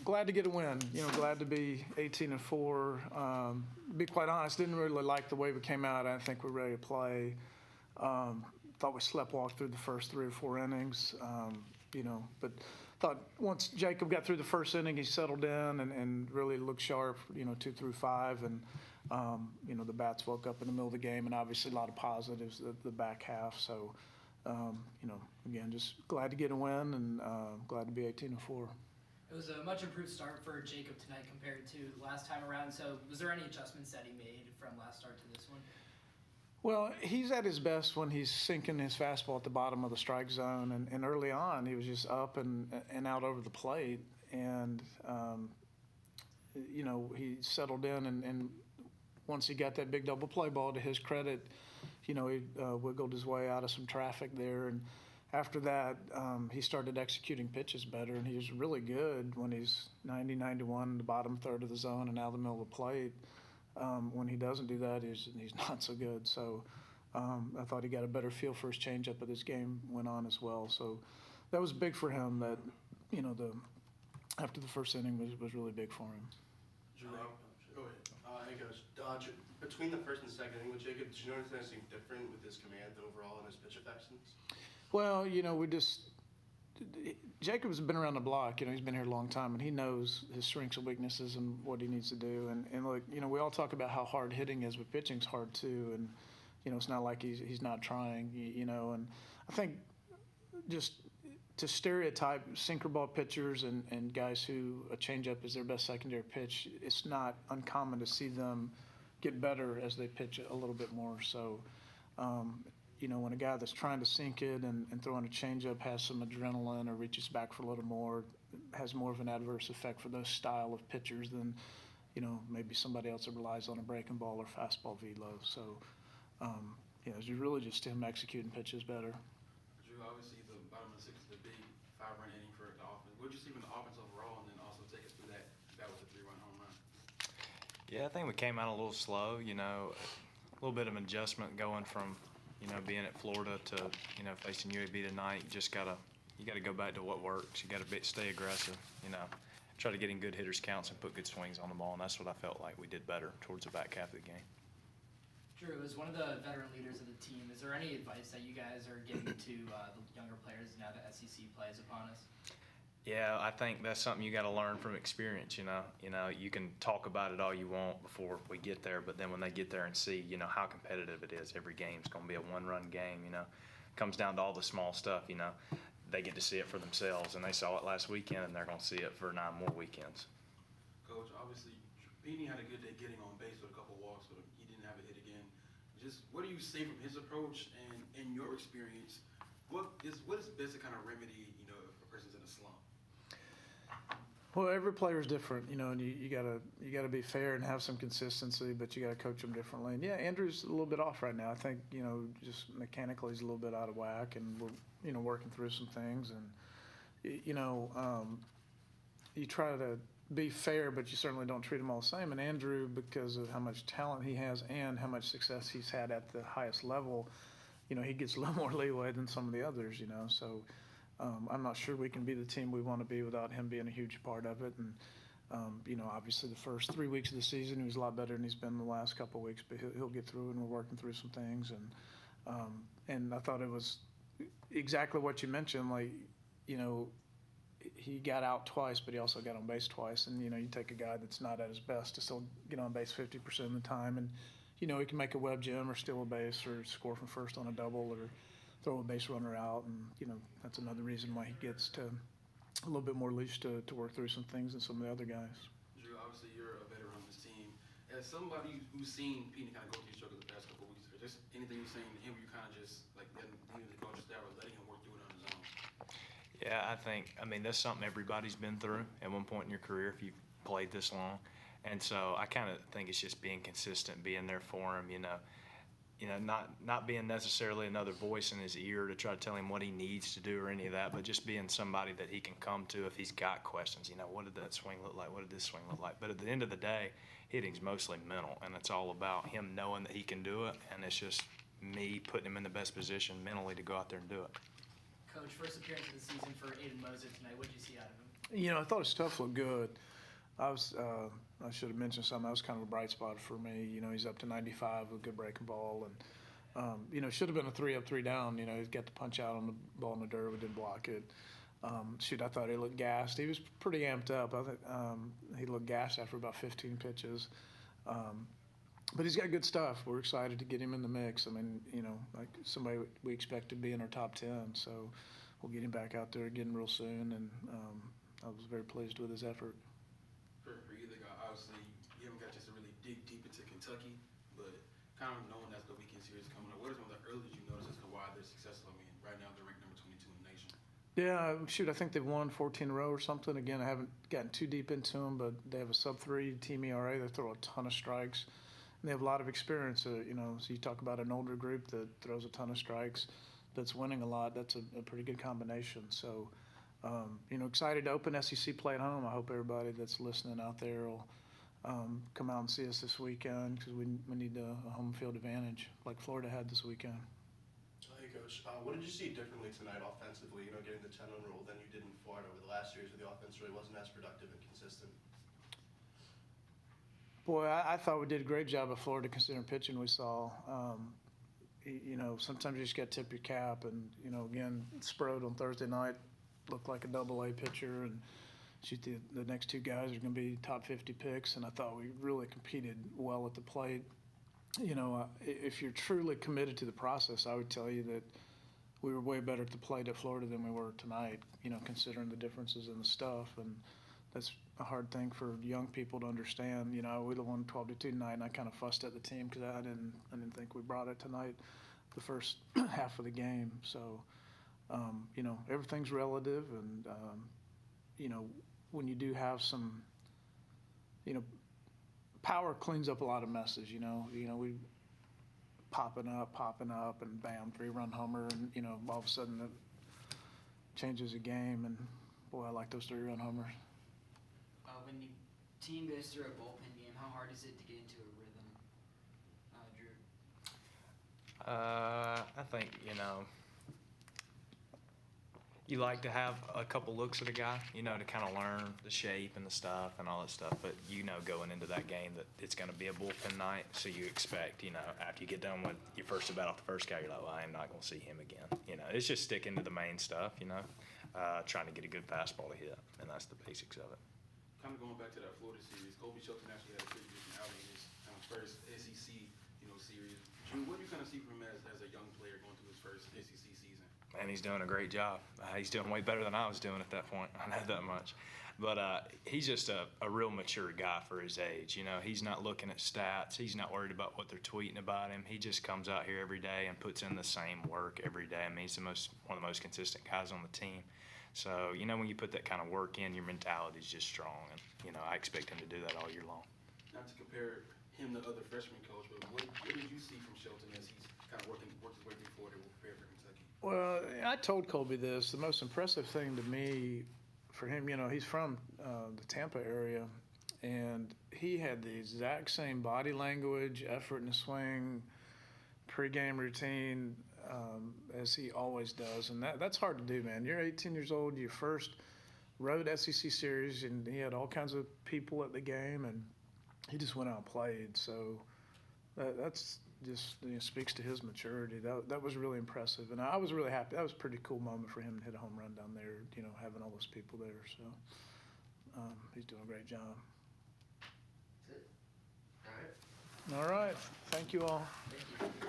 Glad to get a win. Glad to be 18-4. To be quite honest, didn't really like the way we came out. I didn't think we were ready to play. Thought we sleptwalked through the first 3 or 4 innings. But thought once Jacob got through the first inning, he settled in and really looked sharp. 2 through 5, and the bats woke up in the middle of the game, and obviously a lot of positives the back half. So, again, just glad to get a win and glad to be 18-4. It was a much improved start for Jacob tonight compared to last time around. So was there any adjustments that he made from last start to this one? Well, he's at his best when he's sinking his fastball at the bottom of the strike zone. And early on, he was just up and out over the plate. And, he settled in. And once he got that big double play ball, to his credit, he wiggled his way out of some traffic there. And after that, he started executing pitches better, and he was really good when he's 90, 91 in the bottom third of the zone and out of the middle of the plate. When he doesn't do that, he's not so good. So I thought he got a better feel for his changeup as this game went on as well. So that was big for him. That after the first inning was really big for him. Go ahead. Hey, Coach. Between the first and second inning with Jacob, did you notice anything different with his command overall and his pitch effectiveness? Well, Jacob's been around the block. He's been here a long time, and he knows his strengths and weaknesses and what he needs to do. And look, we all talk about how hard hitting is, but pitching's hard too. And it's not like he's not trying. And I think just to stereotype sinker ball pitchers and guys who a changeup is their best secondary pitch, it's not uncommon to see them get better as they pitch a little bit more. So. When a guy that's trying to sink it and throwing a changeup has some adrenaline or reaches back for a little more, has more of an adverse effect for those style of pitchers than, maybe somebody else that relies on a breaking ball or fastball velo. So, it's really just him executing pitches better. Drew, obviously the bottom of the 6th is the big 5-run inning for the offense. What did you see from the offense overall, and then also take us through that was a 3-run home run? Yeah, I think we came out a little slow. A little bit of an adjustment going from being at Florida to, facing UAB tonight. You gotta go back to what works. You gotta stay aggressive, try to get in good hitters counts and put good swings on the ball, and that's what I felt like we did better towards the back half of the game. Drew, as one of the veteran leaders of the team, is there any advice that you guys are giving to the younger players now that SEC plays upon us? Yeah, I think that's something you got to learn from experience. You can talk about it all you want before we get there, but then when they get there and see, how competitive it is, every game's going to be a one-run game. It comes down to all the small stuff. They get to see it for themselves, and they saw it last weekend, and they're going to see it for 9 more weekends. Coach, obviously, Beanie had a good day getting on base with a couple walks, but he didn't have a hit again. Just what do you say from his approach and in your experience? What is best to kind of remedy, if a person's in a slump? Well, every player is different, and you gotta be fair and have some consistency, but you gotta coach them differently. And yeah, Andrew's a little bit off right now. I think just mechanically he's a little bit out of whack, and we're working through some things. And you try to be fair, but you certainly don't treat them all the same. And Andrew, because of how much talent he has and how much success he's had at the highest level, he gets a little more leeway than some of the others. So. I'm not sure we can be the team we want to be without him being a huge part of it. And, obviously the first 3 weeks of the season, he was a lot better than he's been the last couple of weeks, but he'll get through, and we're working through some things. And I thought it was exactly what you mentioned. He got out twice, but he also got on base twice. And, you take a guy that's not at his best to still get on base 50% of the time. And, he can make a web gem or steal a base or score from first on a double or throw a base runner out, and that's another reason why he gets to a little bit more leash to work through some things than some of the other guys. Drew, obviously you're a veteran on this team. As somebody who's seen Pete kind of go through his struggle the past couple of weeks, or just anything you're saying to him, you kind of just like letting the coaches there or letting him work through it on his own? Yeah, that's something everybody's been through at one point in your career if you've played this long. And so I kind of think it's just being consistent, being there for him, not being necessarily another voice in his ear to try to tell him what he needs to do or any of that, but just being somebody that he can come to if he's got questions. What did that swing look like? What did this swing look like? But at the end of the day, hitting's mostly mental, and it's all about him knowing that he can do it, and it's just me putting him in the best position mentally to go out there and do it. Coach, first appearance of the season for Aiden Moser tonight. What did you see out of him? I thought his stuff looked good. I should have mentioned something. That was kind of a bright spot for me. He's up to 95 with a good breaking ball, and should have been a 3-up, 3-down. He's got the punch out on the ball in the dirt, but didn't block it. I thought he looked gassed. He was pretty amped up. I think he looked gassed after about 15 pitches. But he's got good stuff. We're excited to get him in the mix. I mean, like somebody we expect to be in our top 10. So we'll get him back out there again real soon. And I was very pleased with his effort. For either guy, obviously, you haven't got just to really dig deep into Kentucky, but kind of knowing that's the weekend series coming up, what are some of the earliest you noticed as to why they're successful? I mean, right now they're ranked number 22 in the nation. Yeah, I think they've won 14 in a row or something. Again, I haven't gotten too deep into them, but they have a sub-3 team ERA. They throw a ton of strikes. And they have a lot of experience. So you talk about an older group that throws a ton of strikes, that's winning a lot. That's a pretty good combination. So, excited to open SEC play at home. I hope everybody that's listening out there will come out and see us this weekend because we need a home field advantage like Florida had this weekend. Hey, Coach. What did you see differently tonight offensively, getting the 10-run rule than you did in Florida over the last series where the offense really wasn't as productive and consistent? Boy, I thought we did a great job of Florida considering pitching we saw. Sometimes you just got to tip your cap. And, again, Sprode on Thursday night looked like a double-A pitcher. And the next two guys are going to be top 50 picks. And I thought we really competed well at the plate. If you're truly committed to the process, I would tell you that we were way better at the plate at Florida than we were tonight, considering the differences in the stuff. And that's a hard thing for young people to understand. We won 12-2 tonight, and I kind of fussed at the team because I didn't think we brought it tonight, the first half of the game. So, everything's relative, and when you do have some, power cleans up a lot of messes. We popping up, and bam, 3-run homer, and all of a sudden it changes the game. And boy, I like those 3-run homers. When the team goes through a bullpen game, how hard is it to get into a rhythm, Drew? I think, you like to have a couple looks at a guy, to kind of learn the shape and the stuff and all that stuff. But, going into that game that it's going to be a bullpen night. So you expect, after you get done with your first at bat off the first guy, you're like, well, I am not going to see him again. It's just sticking to the main stuff, trying to get a good fastball to hit. And that's the basics of it. Kind of going back to that Florida series, Kobe Shelton actually had a pretty decent outing in his first SEC, series. Drew, what do you kind of see from him as a young player going through his first SEC season? And he's doing a great job. He's doing way better than I was doing at that point. I know that much. But he's just a real mature guy for his age. He's not looking at stats. He's not worried about what they're tweeting about him. He just comes out here every day and puts in the same work every day. I mean, he's one of the most consistent guys on the team. So, when you put that kind of work in, your mentality is just strong. And, I expect him to do that all year long. Not to compare him to other freshmen, Coach, but what did you see from Shelton as he's kind of worked his way through Florida to prepare for Kentucky? Well, I told Colby this. The most impressive thing to me for him, he's from the Tampa area, and he had the exact same body language, effort in the swing, pregame routine as he always does. And that's hard to do, man. You're 18 years old, your first road SEC series, and he had all kinds of people at the game, and he just went out and played. So that's just speaks to his maturity. That was really impressive, and I was really happy. That was a pretty cool moment for him to hit a home run down there, having all those people there. So he's doing a great job. That's it. All right. All right. Thank you all. Thank you.